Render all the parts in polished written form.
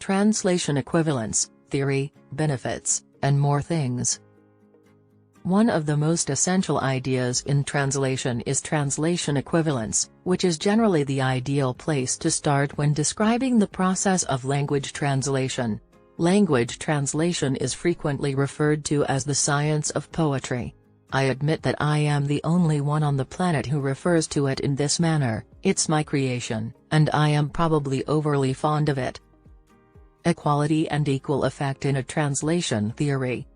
translation equivalence, theory, benefits, and more things. One of the most essential ideas in translation is translation equivalence, which is generally the ideal place to start when describing the process of language translation. Language translation is frequently referred to as the science of poetry. I admit that I am the only one on the planet who refers to it in this manner. It's my creation, and I am probably overly fond of it. Equality and equal effect in a translation theory.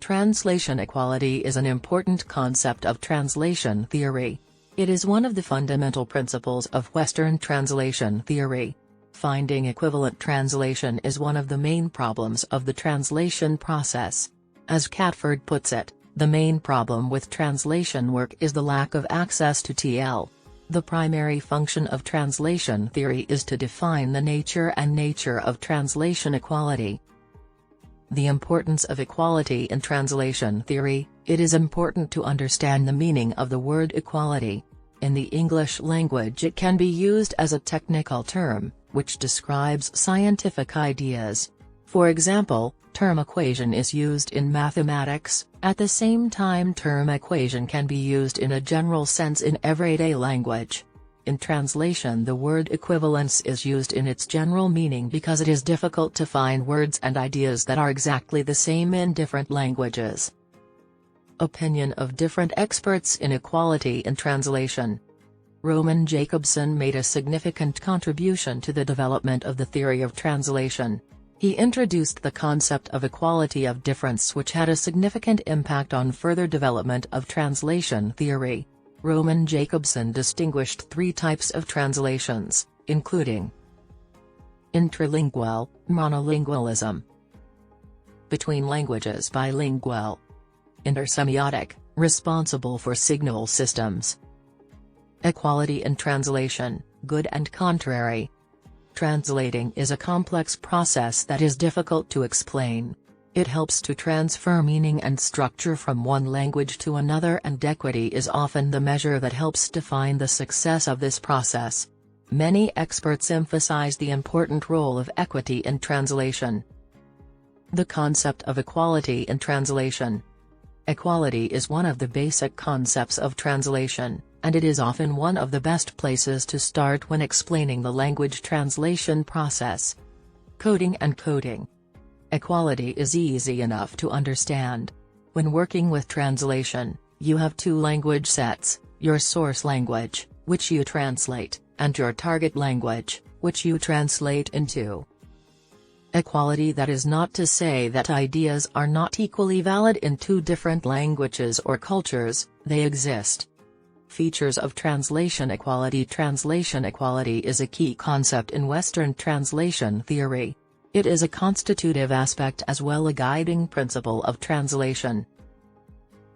Translation equality is an important concept of translation theory. It is one of the fundamental principles of Western translation theory. Finding equivalent translation is one of the main problems of the translation process. As Catford puts it, the main problem with translation work is the lack of access to TL. The primary function of translation theory is to define the nature of translation equality. The importance of equality in translation theory. It is important to understand the meaning of the word equality. In the English language it can be used as a technical term, which describes scientific ideas. For example, term equation is used in mathematics. At the same time, term equation can be used in a general sense in everyday language. In translation, the word equivalence is used in its general meaning because it is difficult to find words and ideas that are exactly the same in different languages. Opinion of different experts in equality in translation. Roman Jacobson made a significant contribution to the development of the theory of translation. He introduced the concept of equality of difference, which had a significant impact on further development of translation theory. Roman Jacobson distinguished three types of translations, including interlingual, monolingualism; between languages, bilingual; intersemiotic, responsible for signal systems. Equality in translation, good and contrary. Translating is a complex process that is difficult to explain. It helps to transfer meaning and structure from one language to another, and equity is often the measure that helps define the success of this process. Many experts emphasize the important role of equity in translation. The concept of equality in translation. Equality is one of the basic concepts of translation, and it is often one of the best places to start when explaining the language translation process. Coding and coding. Equality is easy enough to understand. When working with translation, you have two language sets: your source language, which you translate, and your target language, which you translate into. Equality. That is not to say that ideas are not equally valid in two different languages or cultures. They exist. Features of translation equality. Translation equality is a key concept in Western translation theory. It is a constitutive aspect as well as a guiding principle of translation.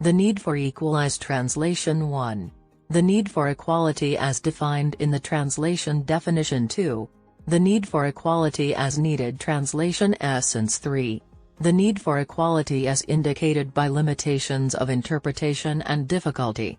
The need for equalized translation. 1. The need for equality as defined in the translation definition. 2. The need for equality as needed translation essence. 3. The need for equality as indicated by limitations of interpretation and difficulty.